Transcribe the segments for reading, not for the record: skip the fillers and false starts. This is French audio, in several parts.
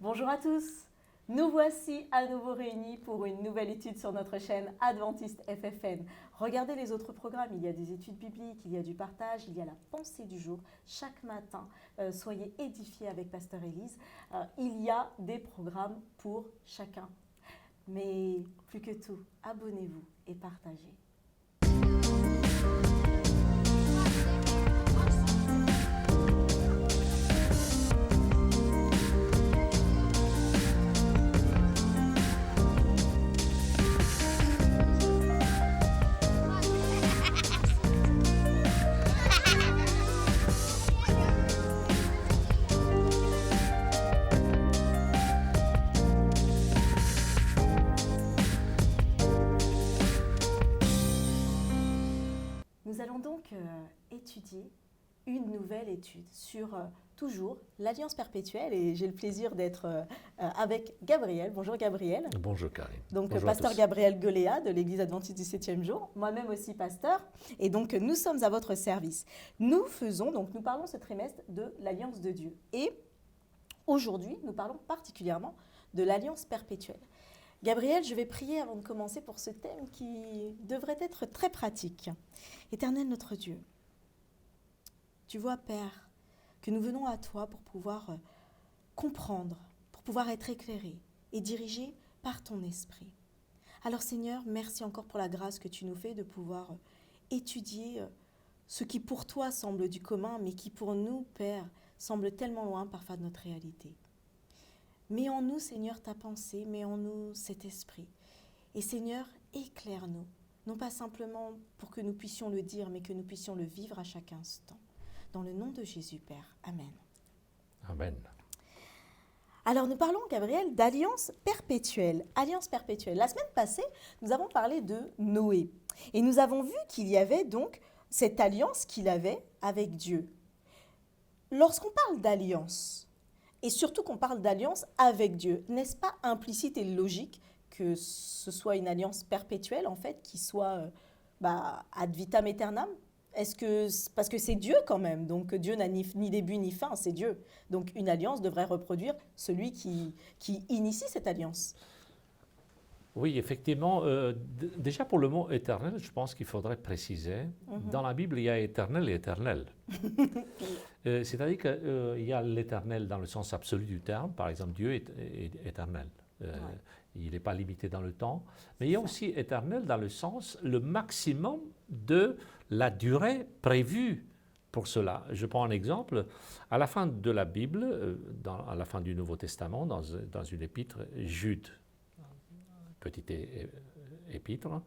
Bonjour à tous, nous voici à nouveau réunis pour une nouvelle étude sur notre chaîne Adventiste FFN. Regardez les autres programmes, il y a des études bibliques, il y a du partage, il y a la pensée du jour. Chaque matin, soyez édifiés avec Pasteur Élise. Il y a des programmes pour chacun. Mais plus que tout, abonnez-vous et partagez. Nous allons donc étudier une nouvelle étude sur toujours l'Alliance perpétuelle et j'ai le plaisir d'être avec Gabriel. Bonjour Gabriel. Bonjour Karine. Donc Bonjour pasteur Gabriel Goléa de l'Église adventiste du 7e jour, moi-même aussi pasteur et donc nous sommes à votre service. Nous parlons ce trimestre de l'Alliance de Dieu et aujourd'hui nous parlons particulièrement de l'Alliance perpétuelle. Gabriel, je vais prier avant de commencer pour ce thème qui devrait être très pratique. Éternel notre Dieu, tu vois, Père, que nous venons à toi pour pouvoir comprendre, pour pouvoir être éclairés et dirigés par ton esprit. Alors Seigneur, merci encore pour la grâce que tu nous fais de pouvoir étudier ce qui pour toi semble du commun, mais qui pour nous, Père, semble tellement loin parfois de notre réalité. Mets en nous, Seigneur, ta pensée, mets en nous cet esprit. Et Seigneur, éclaire-nous, non pas simplement pour que nous puissions le dire, mais que nous puissions le vivre à chaque instant. Dans le nom de Jésus, Père. Amen. Amen. Alors nous parlons, Gabriel, d'alliance perpétuelle. Alliance perpétuelle. La semaine passée, nous avons parlé de Noé. Et nous avons vu qu'il y avait donc cette alliance qu'il avait avec Dieu. Lorsqu'on parle d'alliance, et surtout qu'on parle d'alliance avec Dieu, n'est-ce pas implicite et logique que ce soit une alliance perpétuelle, en fait, qui soit ad vitam aeternam? Parce que c'est Dieu quand même, donc Dieu n'a ni début ni fin, c'est Dieu. Donc une alliance devrait reproduire celui qui initie cette alliance. Oui, effectivement, déjà pour le mot éternel, je pense qu'il faudrait préciser. Dans la Bible, il y a éternel et éternel. C'est-à-dire qu'il y a l'éternel dans le sens absolu du terme. Par exemple, Dieu est éternel. Il n'est pas limité dans le temps. Mais il y a aussi éternel dans le sens, le maximum de la durée prévue pour cela. Je prends un exemple. À la fin de la Bible, à la fin du Nouveau Testament, dans une épître, Jude, petite épître,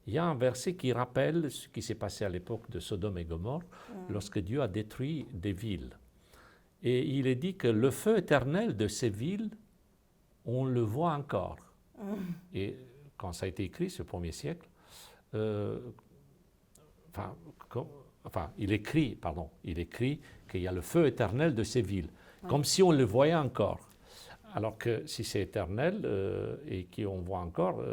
il y a un verset qui rappelle ce qui s'est passé à l'époque de Sodome et Gomorrhe, lorsque Dieu a détruit des villes. Et il est dit que le feu éternel de ces villes, on le voit encore. Et quand ça a été écrit, ce premier siècle, il écrit qu'il y a le feu éternel de ces villes, comme si on le voyait encore. Alors que si c'est éternel et qu'on voit encore,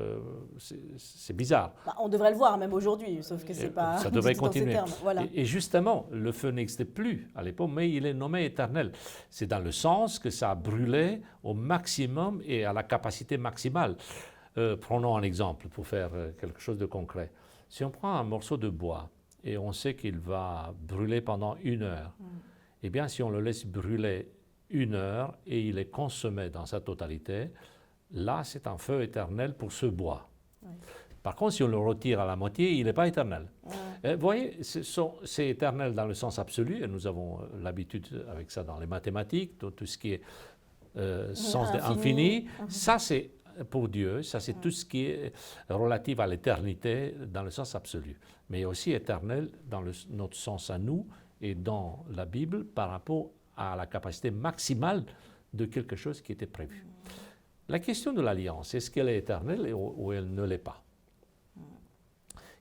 c'est bizarre. On devrait le voir même aujourd'hui, sauf que c'est pas. Ça devrait continuer. Dans ces termes. Voilà. Et justement, le feu n'existait plus à l'époque, mais il est nommé éternel. C'est dans le sens que ça a brûlé au maximum et à la capacité maximale. Prenons un exemple pour faire quelque chose de concret. Si on prend un morceau de bois et on sait qu'il va brûler pendant 1 heure, eh bien si on le laisse brûler 1 heure et il est consommé dans sa totalité, là c'est un feu éternel pour ce bois. Par contre, si on le retire à la moitié, il n'est pas éternel. Vous voyez, c'est éternel dans le sens absolu, et nous avons l'habitude avec ça dans les mathématiques, tout ce qui est sens infini. Ça c'est pour Dieu, ça c'est tout ce qui est relatif à l'éternité dans le sens absolu. Mais aussi éternel dans notre sens à nous et dans la Bible par rapport à la capacité maximale de quelque chose qui était prévu. La question de l'alliance, est-ce qu'elle est éternelle ou elle ne l'est pas?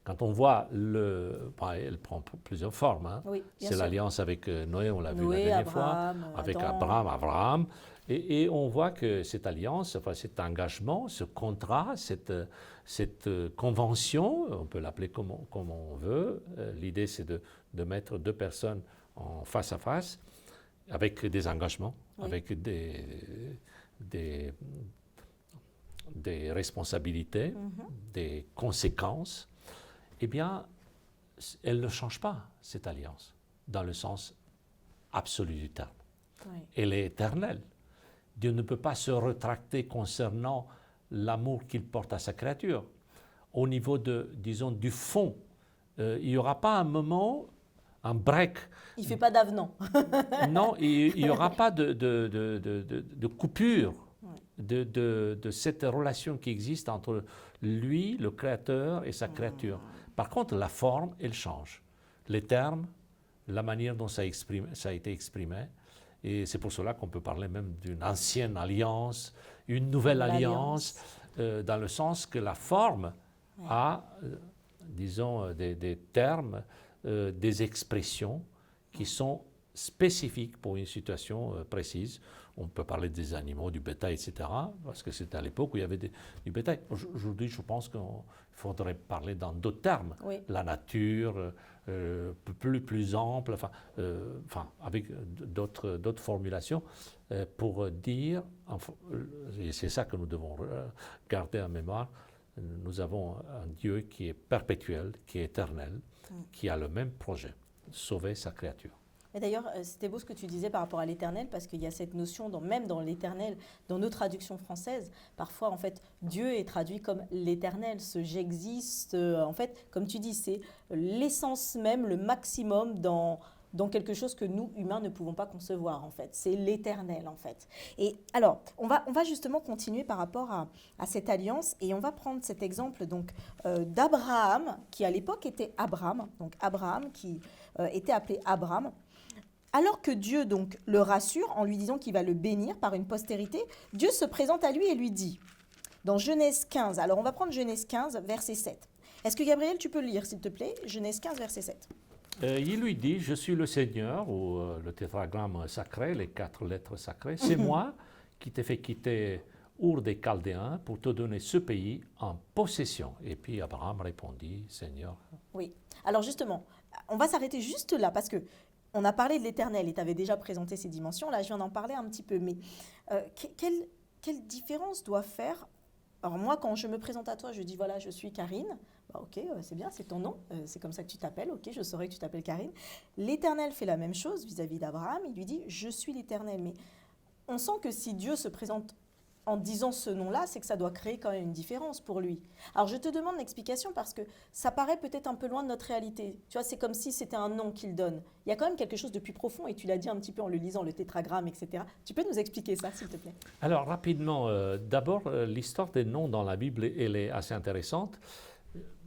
Quand on voit elle prend plusieurs formes. Hein. Oui, c'est l'alliance avec Noé, on l'a vu la dernière fois, avec Adam. Abraham. Et on voit que cette alliance, cet engagement, ce contrat, cette convention, on peut l'appeler comme on veut. L'idée, c'est de mettre 2 personnes en face à face, avec des engagements, avec des responsabilités, des conséquences, eh bien, elle ne change pas, cette alliance, dans le sens absolu du terme. Oui. Elle est éternelle. Dieu ne peut pas se rétracter concernant l'amour qu'il porte à sa créature. Au niveau disons, du fond, il n'y aura pas un moment, un break. Il ne fait pas d'avenant. Non, il n'y aura pas de coupure de cette relation qui existe entre lui, le créateur, et sa créature. Par contre, la forme, elle change. Les termes, la manière dont ça a été exprimé. Et c'est pour cela qu'on peut parler même d'une ancienne alliance, une nouvelle alliance, dans le sens que la forme a, disons, des termes, des expressions qui sont spécifiques pour une situation précise. On peut parler des animaux, du bétail, etc., parce que c'était à l'époque où il y avait du bétail. Aujourd'hui, je pense qu'il faudrait parler dans d'autres termes. Oui. La nature, plus ample, avec d'autres formulations, pour dire, et c'est ça que nous devons garder en mémoire, nous avons un Dieu qui est perpétuel, qui est éternel, qui a le même projet, sauver sa créature. Et d'ailleurs, c'était beau ce que tu disais par rapport à l'éternel, parce qu'il y a cette notion, même dans l'éternel, dans nos traductions françaises, parfois, en fait, Dieu est traduit comme l'éternel, ce j'existe. En fait, comme tu dis, c'est l'essence même, le maximum dans quelque chose que nous, humains, ne pouvons pas concevoir, en fait. C'est l'éternel, en fait. Et alors, on va justement continuer par rapport à cette alliance, et on va prendre cet exemple donc d'Abraham, qui à l'époque était Abraham, donc Abraham qui était appelé Abraham. Alors que Dieu donc le rassure en lui disant qu'il va le bénir par une postérité, Dieu se présente à lui et lui dit, dans Genèse 15, alors on va prendre Genèse 15, verset 7. Est-ce que Gabriel, tu peux lire, s'il te plaît, Genèse 15, verset 7. Il lui dit, je suis le Seigneur, ou le tétragramme sacré, les 4 lettres sacrées, c'est moi qui t'ai fait quitter Ur des Chaldéens pour te donner ce pays en possession. Et puis Abraham répondit, Seigneur. Oui, alors justement, on va s'arrêter juste là, parce que on a parlé de l'éternel et tu avais déjà présenté ces dimensions. Là, je viens d'en parler un petit peu. Mais quelle différence doit faire... Alors moi, quand je me présente à toi, je dis, voilà, je suis Karine. Bah, ok, c'est bien, c'est ton nom. C'est comme ça que tu t'appelles. Ok, je saurais que tu t'appelles Karine. L'éternel fait la même chose vis-à-vis d'Abraham. Il lui dit, je suis l'éternel. Mais on sent que si Dieu se présente en disant ce nom-là, c'est que ça doit créer quand même une différence pour lui. Alors je te demande l'explication parce que ça paraît peut-être un peu loin de notre réalité. Tu vois, c'est comme si c'était un nom qu'il donne. Il y a quand même quelque chose de plus profond et tu l'as dit un petit peu en le lisant, le tétragramme, etc. Tu peux nous expliquer ça, s'il te plaît? Alors rapidement, d'abord, l'histoire des noms dans la Bible, elle est assez intéressante.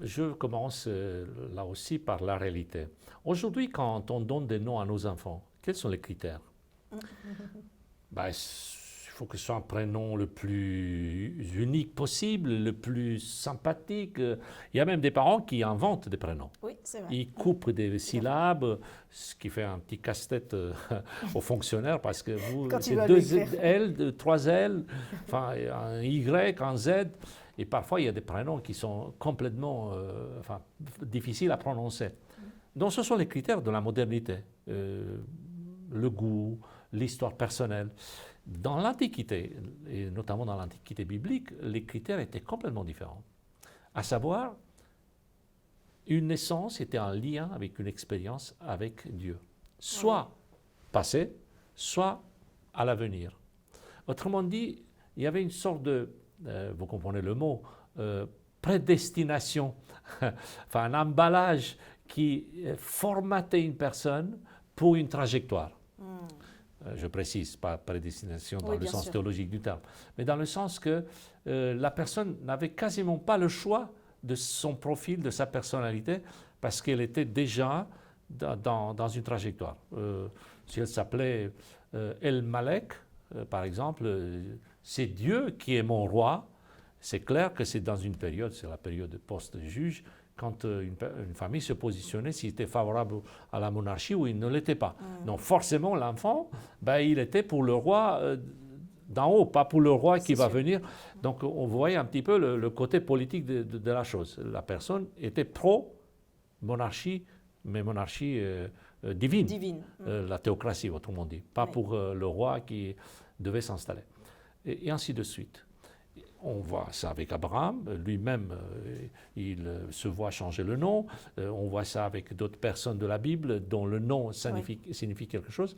Je commence là aussi par la réalité. Aujourd'hui, quand on donne des noms à nos enfants, quels sont les critères? Il faut que ce soit un prénom le plus unique possible, le plus sympathique. Il y a même des parents qui inventent des prénoms. Oui, c'est vrai. Ils coupent des syllabes, ce qui fait un petit casse-tête aux fonctionnaires parce que c'est 2 L, 3 L, enfin un Y, un Z. Et parfois, il y a des prénoms qui sont complètement difficiles à prononcer. Donc, ce sont les critères de la modernité. Le goût, l'histoire personnelle. Dans l'Antiquité, et notamment dans l'Antiquité biblique, les critères étaient complètement différents. À savoir, une naissance était en lien avec une expérience avec Dieu. Soit passé, soit à l'avenir. Autrement dit, il y avait une sorte de, vous comprenez le mot, prédestination, enfin un emballage qui formatait une personne pour une trajectoire. Je précise, pas prédestination dans le sens théologique du terme, mais dans le sens que la personne n'avait quasiment pas le choix de son profil, de sa personnalité, parce qu'elle était déjà dans une trajectoire. Si elle s'appelait El Malek, par exemple, c'est Dieu qui est mon roi. C'est clair que c'est dans une période, c'est la période post-juge, quand une famille se positionnait s'il était favorable à la monarchie ou il ne l'était pas. Donc forcément, l'enfant, il était pour le roi d'en haut, pas pour le roi qui va venir. Donc on voyait un petit peu le côté politique de la chose. La personne était pro-monarchie, mais monarchie divine. La théocratie, autrement dit. Pas pour le roi qui devait s'installer. Et ainsi de suite. On voit ça avec Abraham, lui-même, il se voit changer le nom. On voit ça avec d'autres personnes de la Bible dont le nom signifie quelque chose.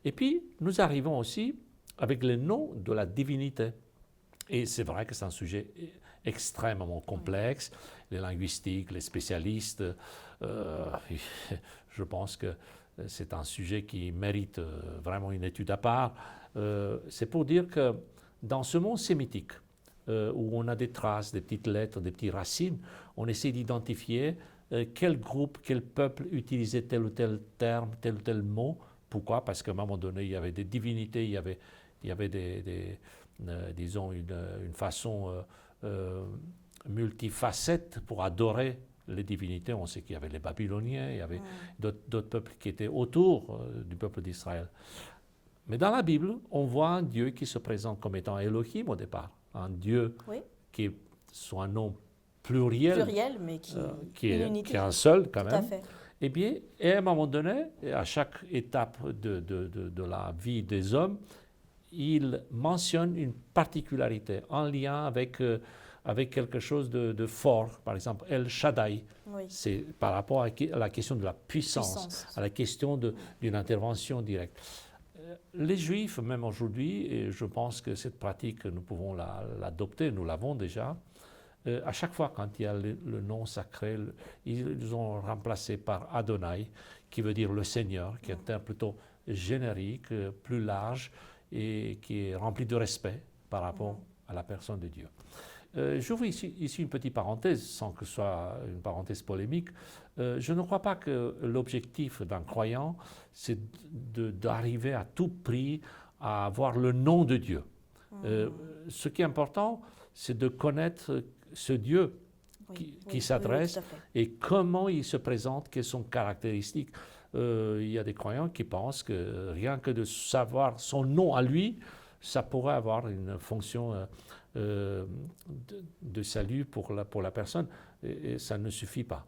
Et puis, nous arrivons aussi avec le nom de la divinité. Et c'est vrai que c'est un sujet extrêmement complexe. Les linguistiques, les spécialistes, je pense que c'est un sujet qui mérite vraiment une étude à part. C'est pour dire que dans ce monde sémitique, où on a des traces, des petites lettres, des petites racines, on essaie d'identifier quel groupe, quel peuple utilisait tel ou tel terme, tel ou tel mot. Pourquoi? Parce qu'à un moment donné, il y avait des divinités, il y avait disons, une façon multifacette pour adorer les divinités. On sait qu'il y avait les Babyloniens, il y avait d'autres peuples qui étaient autour du peuple d'Israël. Mais dans la Bible, on voit un Dieu qui se présente comme étant Elohim au départ. Un Dieu qui est sous un nom pluriel, mais qui est un seul quand même. Fait. Eh bien, et à un moment donné, à chaque étape de la vie des hommes, il mentionne une particularité en lien avec quelque chose de fort. Par exemple, El Shaddai, c'est par rapport à la question de la puissance. À la question d'une intervention directe. Les Juifs, même aujourd'hui, et je pense que cette pratique, nous pouvons l'adopter, nous l'avons déjà, à chaque fois quand il y a le nom sacré, ils ont remplacé par Adonai, qui veut dire le Seigneur, qui est un terme plutôt générique, plus large, et qui est rempli de respect par rapport à la personne de Dieu. J'ouvre ici une petite parenthèse, sans que ce soit une parenthèse polémique. Je ne crois pas que l'objectif d'un croyant, c'est d'arriver à tout prix à avoir le nom de Dieu. Ce qui est important, c'est de connaître ce Dieu qui s'adresse et comment il se présente, quelles sont ses caractéristiques. Il y a des croyants qui pensent que rien que de savoir son nom à lui, ça pourrait avoir une fonction de salut pour la personne, et ça ne suffit pas.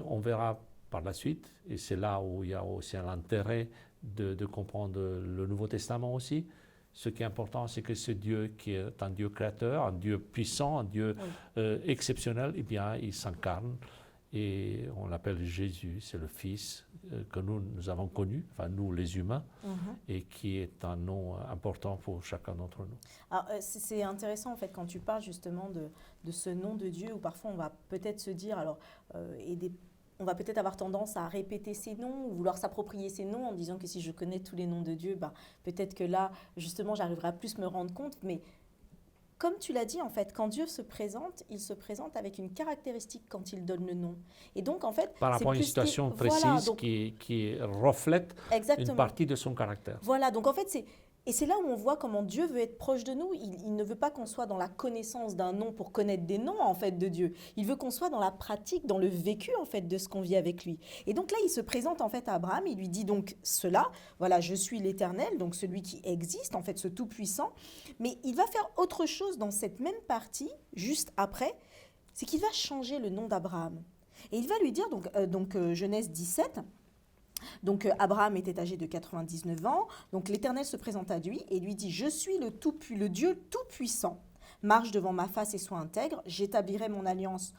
On verra par la suite, et c'est là où il y a aussi un intérêt de comprendre le Nouveau Testament aussi. Ce qui est important, c'est que ce Dieu qui est un Dieu créateur, un Dieu puissant, un Dieu exceptionnel, eh bien, il s'incarne. Et on l'appelle Jésus, c'est le Fils que nous avons connu, enfin nous les humains, et qui est un nom important pour chacun d'entre nous. Alors c'est intéressant en fait quand tu parles justement de ce nom de Dieu, où parfois on va peut-être se dire, alors, on va peut-être avoir tendance à répéter ces noms ou vouloir s'approprier ces noms en disant que si je connais tous les noms de Dieu, peut-être que là justement j'arriverai à plus me rendre compte, mais comme tu l'as dit, en fait, quand Dieu se présente, il se présente avec une caractéristique quand il donne le nom. Et donc, en fait, par rapport à une situation précise donc, qui reflète une partie de son caractère. Voilà, donc en fait, c'est là où on voit comment Dieu veut être proche de nous. Il ne veut pas qu'on soit dans la connaissance d'un nom pour connaître des noms, en fait, de Dieu. Il veut qu'on soit dans la pratique, dans le vécu, en fait, de ce qu'on vit avec lui. Et donc là, il se présente, en fait, à Abraham. Il lui dit donc cela. Voilà, je suis l'Éternel, donc celui qui existe, en fait, ce Tout-Puissant. Mais il va faire autre chose dans cette même partie, juste après, c'est qu'il va changer le nom d'Abraham. Et il va lui dire, donc Genèse 17... Donc Abraham était âgé de 99 ans, donc l'Éternel se présente à lui et lui dit « Je suis le Dieu tout-puissant. Marche devant ma face et sois intègre, j'établirai mon alliance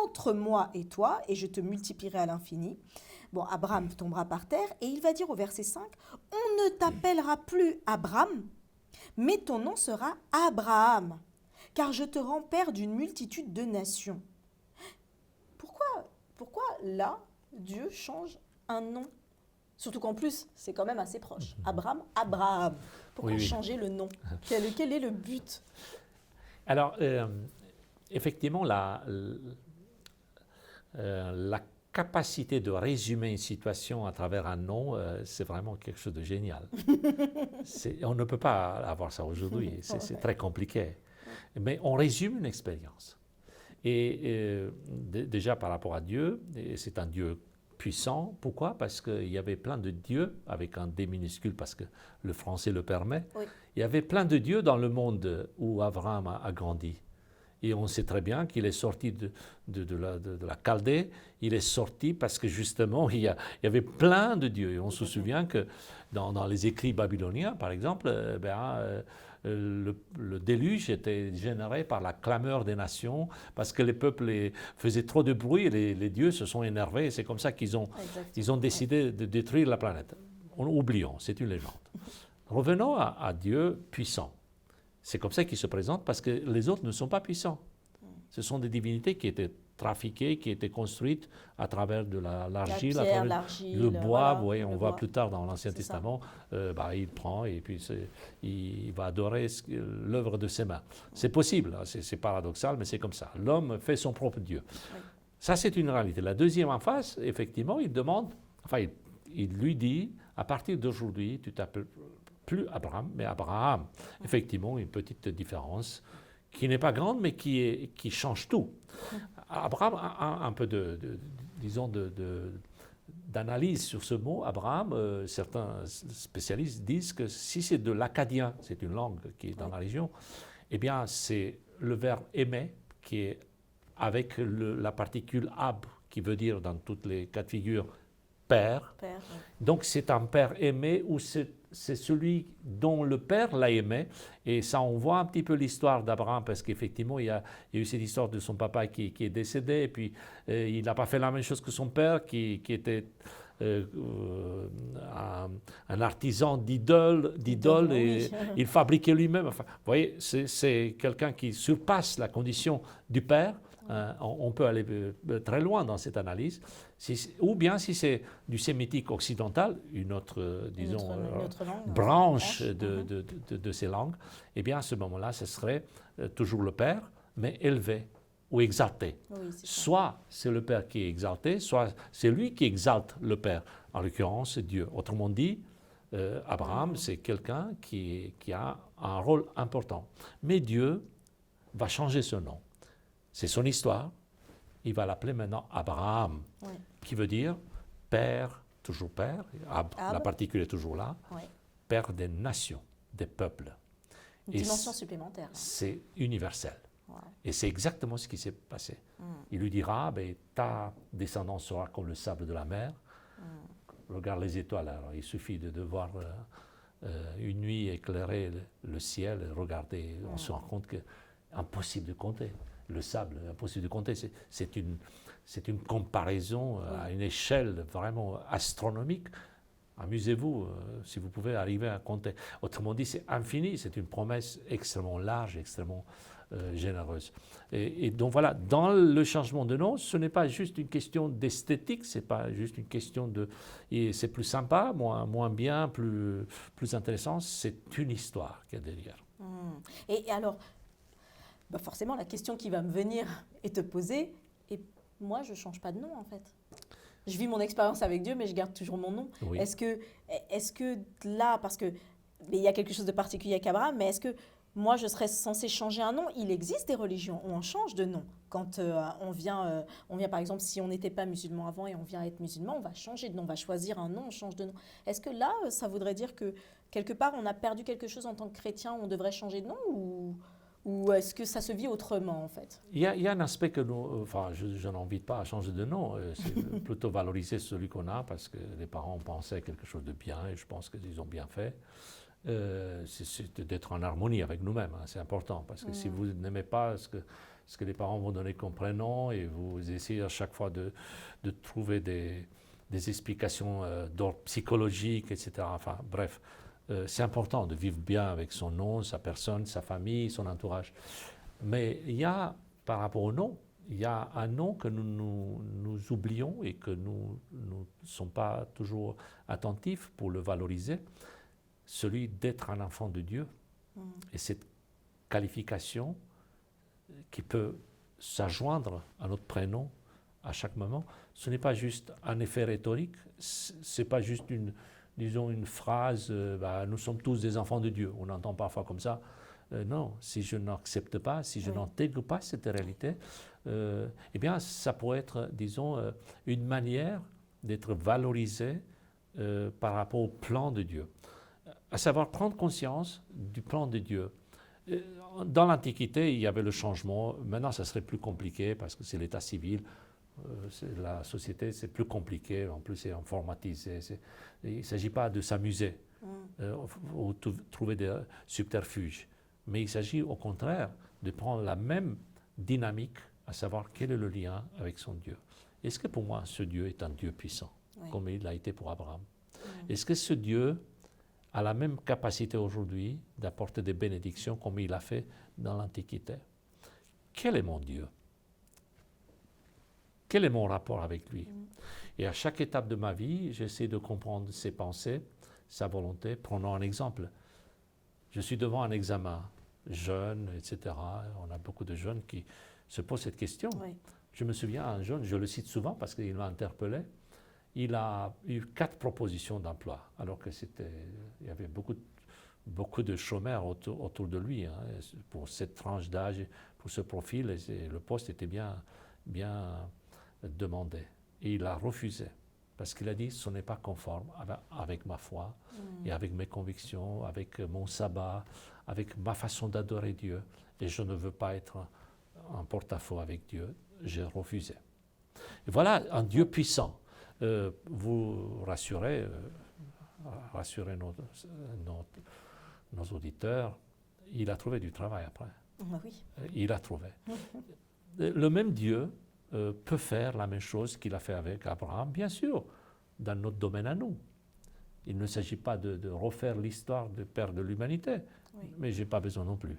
entre moi et toi et je te multiplierai à l'infini. » Bon, Abraham tombera par terre et il va dire au verset 5 « On ne t'appellera plus Abraham, mais ton nom sera Abraham, car je te rends père d'une multitude de nations. » Pourquoi là, Dieu change un nom? Surtout qu'en plus, c'est quand même assez proche. Abraham. Pourquoi changer le nom? Quel est le but? Alors, effectivement, la capacité de résumer une situation à travers un nom, c'est vraiment quelque chose de génial. On ne peut pas avoir ça aujourd'hui, c'est très compliqué. Mais on résume une expérience. Et déjà par rapport à Dieu, c'est un Dieu puissant. Pourquoi? Parce qu'il y avait plein de dieux, avec un D minuscule, parce que le français le permet. Oui. Il y avait plein de dieux dans le monde où Abraham a grandi. Et on sait très bien qu'il est sorti de la Chaldée. Il est sorti parce que justement, il y avait plein de dieux. Et on se souvient que dans les écrits babyloniens, par exemple, le déluge était généré par la clameur des nations, parce que les peuples faisaient trop de bruit, et les dieux se sont énervés, et c'est comme ça qu'ils ont décidé de détruire la planète. Oublions, c'est une légende. Revenons à Dieu puissant. C'est comme ça qu'il se présente, parce que les autres ne sont pas puissants. Ce sont des divinités qui étaient trafiquées, qui étaient construites à travers de l'argile, le bois. Voilà, on voit plus tard dans l'Ancien Testament, il prend et puis il va adorer l'œuvre de ses mains. C'est possible, c'est paradoxal, mais c'est comme ça. L'homme fait son propre Dieu. Oui. Ça, c'est une réalité. La deuxième en face, effectivement, il lui dit, à partir d'aujourd'hui, tu t'appelles plus Abraham, mais Abraham. Effectivement, une petite différence qui n'est pas grande, mais qui change tout. Abraham a un peu d'analyse sur ce mot. Abraham, certains spécialistes disent que si c'est de l'akkadien, c'est une langue qui est dans la région, eh bien c'est le verbe aimer qui est avec la particule ab, qui veut dire dans toutes les cas de figure père. Donc c'est un père aimé ou c'est celui dont le père l'a aimé. Et ça, on voit un petit peu l'histoire d'Abraham, parce qu'effectivement, il y a eu cette histoire de son papa qui est décédé, et puis il n'a pas fait la même chose que son père, qui était un artisan d'idole, et il fabriquait lui-même. Enfin, vous voyez, c'est quelqu'un qui surpasse la condition du père. On peut aller très loin dans cette analyse, ou bien si c'est du sémitique occidental, une autre, disons, une autre langue, branche de ces langues, eh bien à ce moment-là, ce serait toujours le Père, mais élevé ou exalté. Oui, soit c'est le Père qui est exalté, soit c'est lui qui exalte le Père, en l'occurrence Dieu. Autrement dit, Abraham, c'est quelqu'un qui a un rôle important. Mais Dieu va changer ce nom. C'est son histoire. Il va l'appeler maintenant Abraham, qui veut dire père, toujours père, la particule est toujours là, père des nations, des peuples. Une dimension supplémentaire. C'est universel. Et c'est exactement ce qui s'est passé. Il lui dira, ta descendance sera comme le sable de la mer. Regarde les étoiles. Alors, il suffit de voir une nuit éclairer le ciel, et regarder, on se rend compte que impossible de compter. Le sable, impossible de compter. C'est une comparaison à une échelle vraiment astronomique. Amusez-vous si vous pouvez arriver à compter. Autrement dit, c'est infini. C'est une promesse extrêmement large, extrêmement généreuse. Et donc voilà, dans le changement de nom, ce n'est pas juste une question d'esthétique, c'est pas juste une question de... c'est plus sympa, moins bien, plus intéressant. C'est une histoire qu'il y a derrière. Et alors... forcément, la question qui va me venir et te poser, et moi, je ne change pas de nom, en fait. Je vis mon expérience avec Dieu, mais je garde toujours mon nom. Oui. Est-ce que là, parce qu'il y a quelque chose de particulier avec Abraham, mais est-ce que moi, je serais censée changer un nom? Il existe des religions où on change de nom. Quand on vient, par exemple, si on n'était pas musulman avant et on vient être musulman, on va changer de nom, on va choisir un nom, on change de nom. Est-ce que là, ça voudrait dire que, quelque part, on a perdu quelque chose en tant que chrétien, on devrait changer de nom ou est-ce que ça se vit autrement, en fait? Il y a un aspect que je n'invite pas à changer de nom. C'est plutôt valoriser celui qu'on a, parce que les parents pensaient quelque chose de bien, et je pense qu'ils ont bien fait. C'est d'être en harmonie avec nous-mêmes. C'est important, parce que si vous n'aimez pas ce que les parents vont donner comme prénom, et vous essayez à chaque fois de trouver des explications d'ordre psychologique, etc. Enfin, bref. C'est important de vivre bien avec son nom, sa personne, sa famille, son entourage. Mais il y a, par rapport au nom, il y a un nom que nous oublions et que nous ne sommes pas toujours attentifs pour le valoriser, celui d'être un enfant de Dieu. Et cette qualification qui peut s'adjoindre à notre prénom à chaque moment, ce n'est pas juste un effet rhétorique, ce n'est pas juste une phrase, nous sommes tous des enfants de Dieu. On entend parfois comme ça. Non, si je n'accepte pas, si je n'intègre pas cette réalité, eh bien, ça pourrait être, disons, une manière d'être valorisé par rapport au plan de Dieu. À savoir prendre conscience du plan de Dieu. Dans l'Antiquité, il y avait le changement. Maintenant, ça serait plus compliqué parce que c'est l'état civil. La société, c'est plus compliqué, en plus c'est informatisé. Il ne s'agit pas de s'amuser ou trouver des subterfuges. Mais il s'agit au contraire de prendre la même dynamique, à savoir quel est le lien avec son Dieu. Est-ce que pour moi, ce Dieu est un Dieu puissant, comme il l'a été pour Abraham? Est-ce que ce Dieu a la même capacité aujourd'hui d'apporter des bénédictions comme il a fait dans l'Antiquité? Quel est mon Dieu? Quel est mon rapport avec lui? Et à chaque étape de ma vie, j'essaie de comprendre ses pensées, sa volonté. Prenons un exemple. Je suis devant un examen, jeune, etc. On a beaucoup de jeunes qui se posent cette question. Oui. Je me souviens, un jeune, je le cite souvent parce qu'il m'a interpellé, il a eu 4 propositions d'emploi, alors que il y avait beaucoup de chômeurs autour de lui, hein, pour cette tranche d'âge, pour ce profil, et le poste était bien demandé. Et il a refusé, parce qu'il a dit, ce n'est pas conforme avec ma foi, et avec mes convictions, avec mon sabbat, avec ma façon d'adorer Dieu, et je ne veux pas être en porte-à-faux avec Dieu. J'ai refusé. Et voilà un Dieu puissant. Vous rassurez nos auditeurs, il a trouvé du travail après. Oui. Il a trouvé. Le même Dieu peut faire la même chose qu'il a fait avec Abraham, bien sûr, dans notre domaine à nous. Il ne s'agit pas de refaire l'histoire du Père de l'humanité, mais je n'ai pas besoin non plus.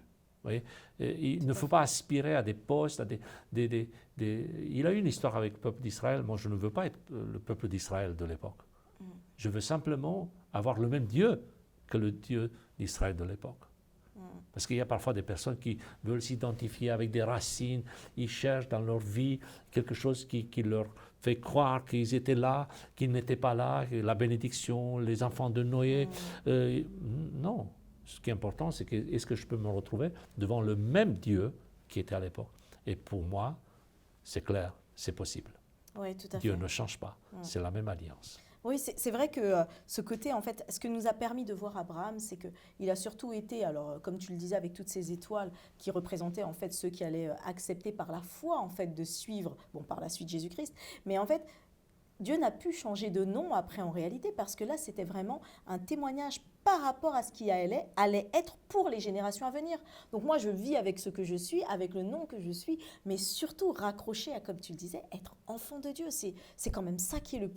Il ne faut pas aspirer à des postes, Il a eu une histoire avec le peuple d'Israël. Moi, je ne veux pas être le peuple d'Israël de l'époque. Je veux simplement avoir le même Dieu que le Dieu d'Israël de l'époque. Parce qu'il y a parfois des personnes qui veulent s'identifier avec des racines, ils cherchent dans leur vie quelque chose qui leur fait croire qu'ils étaient là, qu'ils n'étaient pas là, la bénédiction, les enfants de Noé. Non. Ce qui est important, c'est est-ce que je peux me retrouver devant le même Dieu qui était à l'époque? Et pour moi, c'est clair, c'est possible. Oui, tout à Dieu fait. ne change pas, c'est la même alliance. Oui, c'est vrai que ce côté, en fait, ce que nous a permis de voir Abraham, c'est qu'il a surtout été, alors comme tu le disais, avec toutes ces étoiles qui représentaient en fait ceux qui allaient accepter par la foi en fait de suivre, bon, par la suite Jésus-Christ, mais en fait, Dieu n'a pu changer de nom après en réalité parce que là, c'était vraiment un témoignage par rapport à ce qui allait être pour les générations à venir. Donc moi, je vis avec ce que je suis, avec le nom que je suis, mais surtout raccroché à, comme tu le disais, être enfant de Dieu. C'est quand même ça qui est le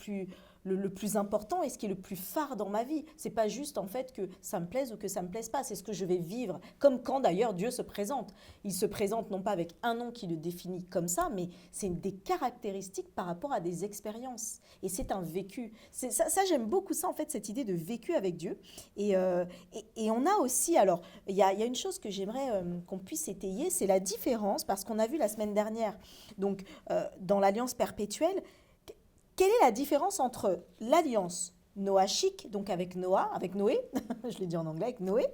plus important et ce qui est le plus phare dans ma vie. C'est pas juste en fait que ça me plaise ou que ça me plaise pas, c'est ce que je vais vivre. Comme quand d'ailleurs Dieu se présente. Il se présente non pas avec un nom qui le définit comme ça, mais c'est des caractéristiques par rapport à des expériences. Et c'est un vécu. Ça, j'aime beaucoup ça en fait, cette idée de vécu avec Dieu. Et on a aussi, alors, il y a une chose que j'aimerais qu'on puisse étayer, c'est la différence, parce qu'on a vu la semaine dernière, donc dans l'alliance perpétuelle, quelle est la différence entre l'alliance noachique, donc avec Noé, je l'ai dit en anglais, avec Noé,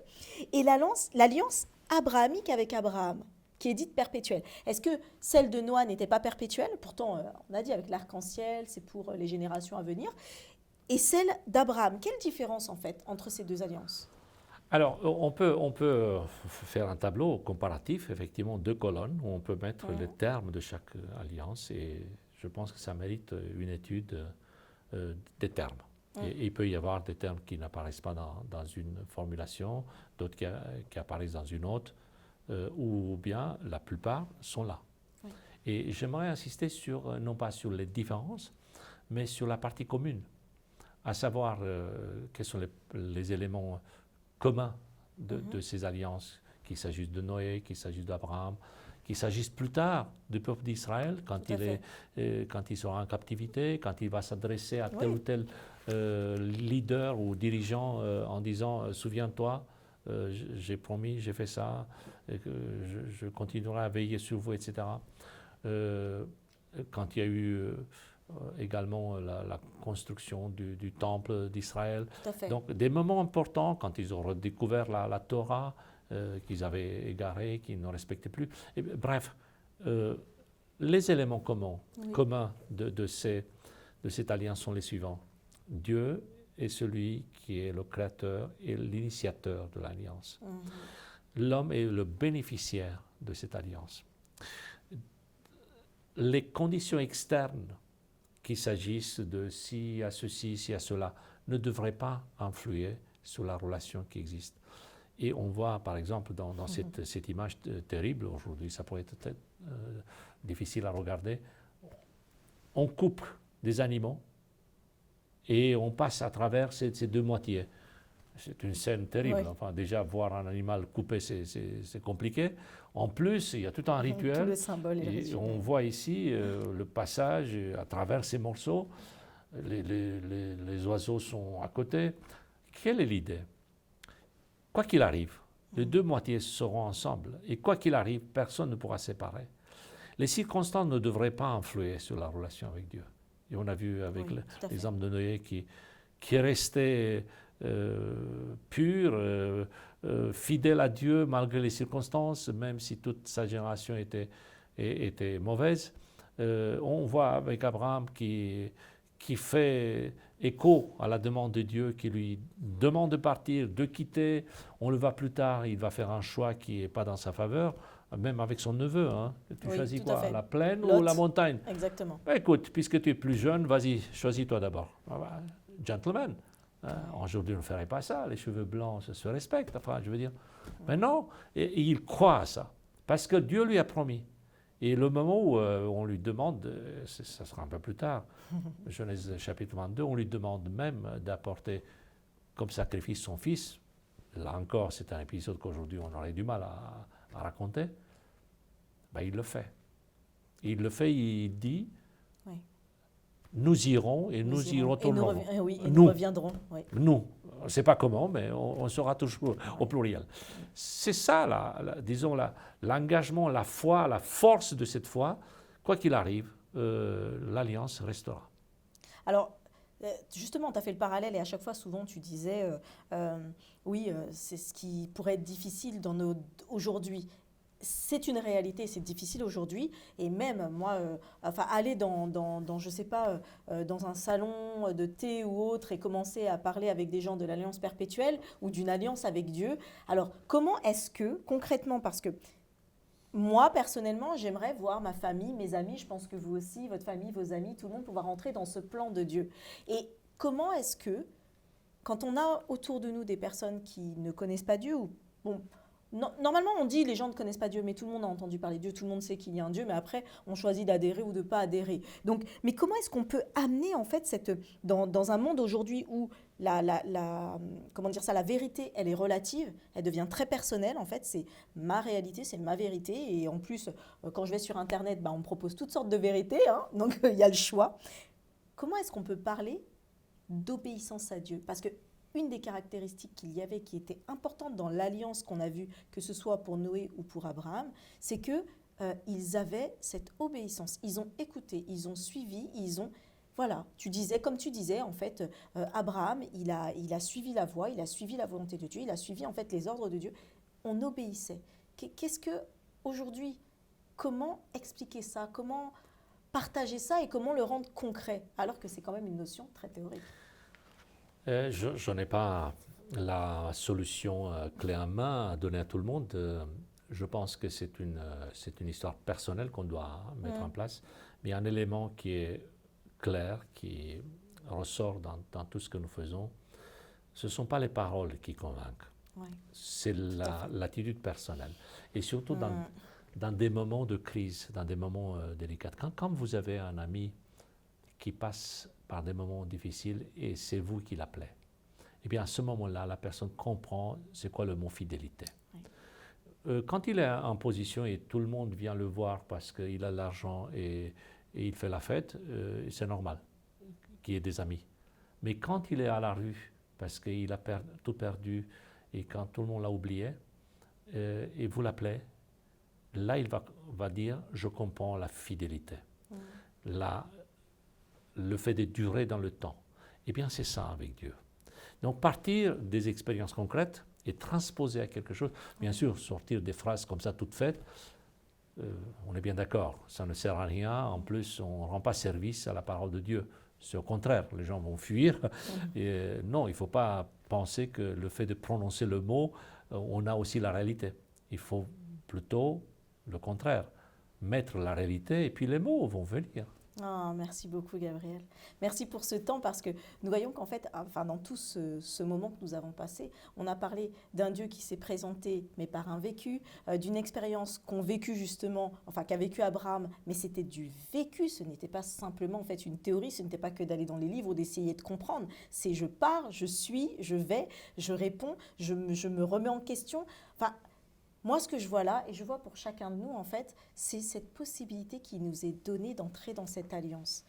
et l'alliance abrahamique avec Abraham, qui est dite perpétuelle. Est-ce que celle de Noah n'était pas perpétuelle? Pourtant, on a dit avec l'arc-en-ciel, c'est pour les générations à venir. Et celle d'Abraham, quelle différence en fait entre ces deux alliances? Alors, on peut faire un tableau comparatif, effectivement, 2 colonnes, où on peut mettre les termes de chaque alliance, et je pense que ça mérite une étude des termes. Et il peut y avoir des termes qui n'apparaissent pas dans une formulation, d'autres qui apparaissent dans une autre, ou bien la plupart sont là. Et j'aimerais insister non pas sur les différences, mais sur la partie commune, à savoir quels sont les éléments communs de ces alliances, qu'il s'agisse de Noé, qu'il s'agisse d'Abraham, qu'il s'agisse plus tard du peuple d'Israël, quand il sera en captivité, quand il va s'adresser à tel ou tel leader ou dirigeant en disant « Souviens-toi, j'ai promis, j'ai fait ça, et que je continuerai à veiller sur vous, etc. » Quand il y a eu également la construction du temple d'Israël. Donc des moments importants, quand ils ont redécouvert la Torah, qu'ils avaient égarée, qu'ils ne respectaient plus. Et, bref, les éléments communs de cette alliance sont les suivants. Dieu est celui qui est le créateur et l'initiateur de l'alliance. L'homme est le bénéficiaire de cette alliance. Les conditions externes, qu'il s'agisse de s'il y a ceci, s'il y a cela, ne devraient pas influer sur la relation qui existe. Et on voit, par exemple, dans cette image terrible, aujourd'hui, ça pourrait être peut-être difficile à regarder, on coupe des animaux et on passe à travers ces deux moitiés. C'est une scène terrible. Oui. Enfin, déjà, voir un animal coupé, c'est compliqué. En plus, il y a tout un rituel. Tout le symbole et le Et rituel. on voit ici le passage à travers ces morceaux. Les oiseaux sont à côté. Quelle est l'idée? Quoi qu'il arrive, les deux moitiés seront ensemble. Et quoi qu'il arrive, personne ne pourra séparer. Les circonstances ne devraient pas influer sur la relation avec Dieu. Et on a vu avec Oui, tout à fait. l'exemple de Noé qui est resté pur, fidèle à Dieu malgré les circonstances, même si toute sa génération était mauvaise. On voit avec Abraham qui fait écho à la demande de Dieu, qui lui demande de partir, de quitter. On le voit plus tard, il va faire un choix qui n'est pas dans sa faveur, même avec son neveu. Hein. Tu Oui, choisis tout à quoi, fait. la plaine Lot. ou la montagne? Exactement. Ben, écoute, puisque tu es plus jeune, vas-y, choisis-toi d'abord. Ah ben, gentleman. Aujourd'hui, on ne ferait pas ça. Les cheveux blancs se respectent. Enfin, je veux dire. Mais non, et il croit à ça. Parce que Dieu lui a promis. Et le moment où on lui demande, ça sera un peu plus tard, Genèse chapitre 22, on lui demande même d'apporter comme sacrifice son fils. Là encore, c'est un épisode qu'aujourd'hui on aurait du mal à raconter. Ben, il le fait. Il le fait, il dit, Oui. nous irons et nous y retournerons. Et nous reviendrons. Oui. Nous, on ne sait pas comment, mais on sera toujours au pluriel. C'est ça, disons, l'engagement, la foi, la force de cette foi. Quoi qu'il arrive, l'alliance restera. Alors, justement, tu as fait le parallèle et à chaque fois, souvent, tu disais, oui, c'est ce qui pourrait être difficile aujourd'hui. C'est une réalité, c'est difficile aujourd'hui. Et même, moi, aller je sais pas, dans un salon de thé ou autre et commencer à parler avec des gens de l'Alliance perpétuelle ou d'une alliance avec Dieu. Alors, comment est-ce que, concrètement, parce que moi, personnellement, j'aimerais voir ma famille, mes amis, je pense que vous aussi, votre famille, vos amis, tout le monde pouvoir rentrer dans ce plan de Dieu. Et comment est-ce que, quand on a autour de nous des personnes qui ne connaissent pas Dieu, ou bon, normalement on dit les gens ne connaissent pas Dieu, mais tout le monde a entendu parler de Dieu, tout le monde sait qu'il y a un Dieu, mais après on choisit d'adhérer ou de ne pas adhérer. Donc, mais comment est-ce qu'on peut amener en fait dans un monde aujourd'hui où comment dire ça, la vérité, elle est relative, elle devient très personnelle en fait, c'est ma réalité, c'est ma vérité, et en plus quand je vais sur internet, on me propose toutes sortes de vérités, hein, donc il y a le choix. Comment est-ce qu'on peut parler d'obéissance à Dieu? Parce que une des caractéristiques qu'il y avait qui était importante dans l'alliance qu'on a vue, que ce soit pour Noé ou pour Abraham, c'est que ils avaient cette obéissance. Ils ont écouté, ils ont suivi, voilà, comme tu disais, en fait, Abraham, il a suivi la voie, il a suivi la volonté de Dieu, il a suivi en fait les ordres de Dieu. On obéissait. Qu'est-ce que aujourd'hui, comment expliquer ça? Comment partager ça et comment le rendre concret? Alors que c'est quand même une notion très théorique. Je n'ai pas la solution clé en main à donner à tout le monde. Je pense que c'est une histoire personnelle qu'on doit mettre en place. Mais un élément qui est clair, qui ressort dans tout ce que nous faisons, ce ne sont pas les paroles qui convainquent. Ouais. C'est l'attitude personnelle. Et surtout dans des moments de crise, dans des moments délicats. Quand vous avez un ami qui passe par des moments difficiles et c'est vous qui l'appelez, eh bien à ce moment-là, la personne comprend c'est quoi le mot fidélité. Oui. Quand il est en position et tout le monde vient le voir parce qu'il a de l'argent et il fait la fête, c'est normal qu'il y ait des amis. Mais quand il est à la rue parce qu'il a tout perdu et quand tout le monde l'a oublié, et vous l'appelez, là il va dire je comprends la fidélité. Le fait de durer dans le temps. Eh bien, c'est ça avec Dieu. Donc, partir des expériences concrètes et transposer à quelque chose, bien sûr, sortir des phrases comme ça toutes faites, on est bien d'accord, ça ne sert à rien. En plus, on ne rend pas service à la parole de Dieu. C'est au contraire, les gens vont fuir. Et, non, il ne faut pas penser que le fait de prononcer le mot, on a aussi la réalité. Il faut plutôt le contraire, mettre la réalité et puis les mots vont venir. Ah, merci beaucoup, Gabriel. Merci pour ce temps parce que nous voyons qu'en fait, enfin, dans tout ce moment que nous avons passé, on a parlé d'un Dieu qui s'est présenté, mais par un vécu, d'une expérience qu'ont vécu justement, enfin, qu'a vécu Abraham, mais c'était du vécu, ce n'était pas simplement en fait une théorie, ce n'était pas que d'aller dans les livres ou d'essayer de comprendre. C'est je pars, je suis, je vais, je réponds, je me remets en question. Enfin, moi, ce que je vois là, et je vois pour chacun de nous, en fait, c'est cette possibilité qui nous est donnée d'entrer dans cette alliance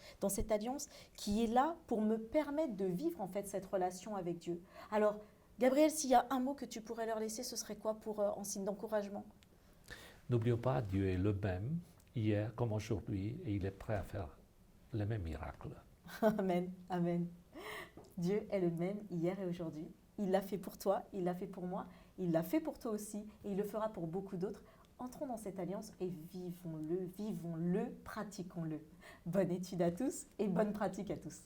qui est là pour me permettre de vivre, en fait, cette relation avec Dieu. Alors, Gabriel, s'il y a un mot que tu pourrais leur laisser, ce serait quoi pour, en signe d'encouragement? N'oublions pas, Dieu est le même hier comme aujourd'hui et il est prêt à faire les mêmes miracles. Amen, amen. Dieu est le même hier et aujourd'hui. Il l'a fait pour toi, il l'a fait pour moi, il l'a fait pour toi aussi et il le fera pour beaucoup d'autres. Entrons dans cette alliance et vivons-le, pratiquons-le. Bonne étude à tous et bonne pratique à tous.